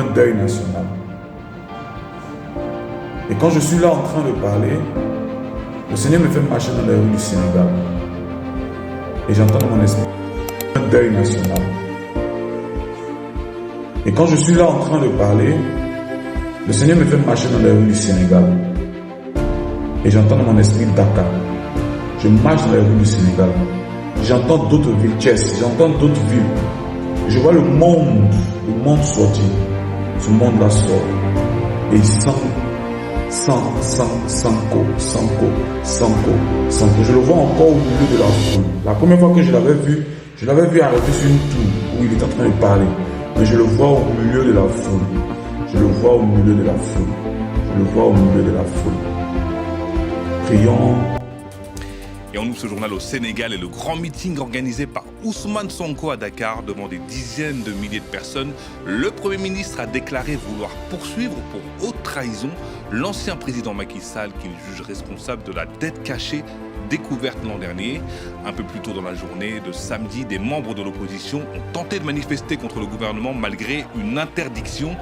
Un deuil national. Et quand je suis là en train de parler, le Seigneur me fait marcher dans les rues du Sénégal. Et j'entends dans mon esprit un deuil national. Et quand je suis là en train de parler, le Seigneur me fait marcher dans les rues du Sénégal. Et j'entends dans mon esprit Dakar. Je marche dans les rues du Sénégal. J'entends d'autres villes, Thiès, j'entends d'autres villes. Je vois le monde sortir. Ce monde-là sort. Et Sanko. Je le vois encore au milieu de la foule. La première fois que je l'avais vu arrêter sur une tour où il était en train de parler. Mais je le vois au milieu de la foule. Prions. Et on ouvre ce journal au Sénégal et le grand meeting organisé par Ousmane Sonko à Dakar devant des dizaines de milliers de personnes. Le Premier ministre a déclaré vouloir poursuivre pour haute trahison l'ancien président Macky Sall qu'il juge responsable de la dette cachée découverte l'an dernier. Un peu plus tôt dans la journée de samedi, des membres de l'opposition ont tenté de manifester contre le gouvernement malgré une interdiction.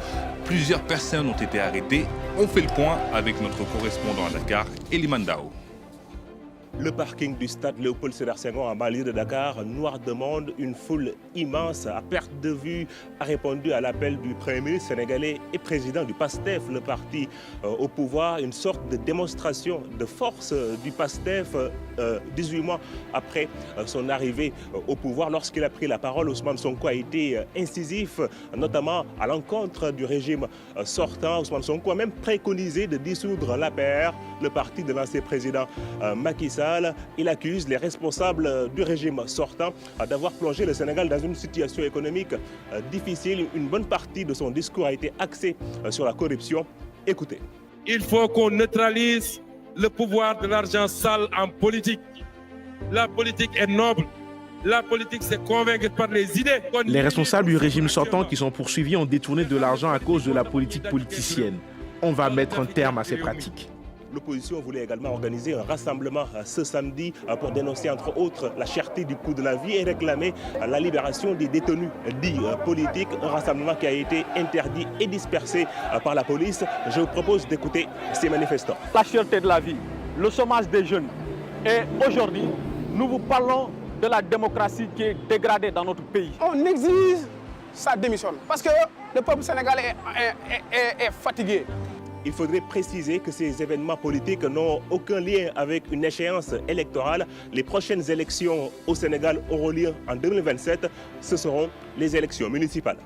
Plusieurs personnes ont été arrêtées. On fait le point avec notre correspondant à Dakar, Eliman Dao. Le parking du stade Léopold Sédar Senghor en banlieue de Dakar, noire demande, une foule immense à perte de vue a répondu à l'appel du Premier ministre sénégalais et président du PASTEF, le parti au pouvoir, une sorte de démonstration de force du PASTEF 18 mois après son arrivée au pouvoir. Lorsqu'il a pris la parole, Ousmane Sonko a été incisif, notamment à l'encontre du régime sortant. Ousmane Sonko a même préconisé de dissoudre l'APR, le parti de l'ancien président Macky Sall. Il accuse les responsables du régime sortant d'avoir plongé le Sénégal dans une situation économique difficile. Une bonne partie de son discours a été axée sur la corruption. Écoutez. Il faut qu'on neutralise le pouvoir de l'argent sale en politique. La politique est noble. La politique, c'est convaincre par les idées. Les responsables du régime sortant qui sont poursuivis ont détourné de l'argent à cause de la politique politicienne. On va mettre un terme à ces pratiques. L'opposition voulait également organiser un rassemblement ce samedi pour dénoncer entre autres la cherté du coût de la vie et réclamer la libération des détenus dits politiques. Un rassemblement qui a été interdit et dispersé par la police. Je vous propose d'écouter ces manifestants. La cherté de la vie, le chômage des jeunes. Et aujourd'hui, nous vous parlons de la démocratie qui est dégradée dans notre pays. On exige sa démission parce que le peuple sénégalais est fatigué. Il faudrait préciser que ces événements politiques n'ont aucun lien avec une échéance électorale. Les prochaines élections au Sénégal auront lieu en 2027. Ce seront les élections municipales.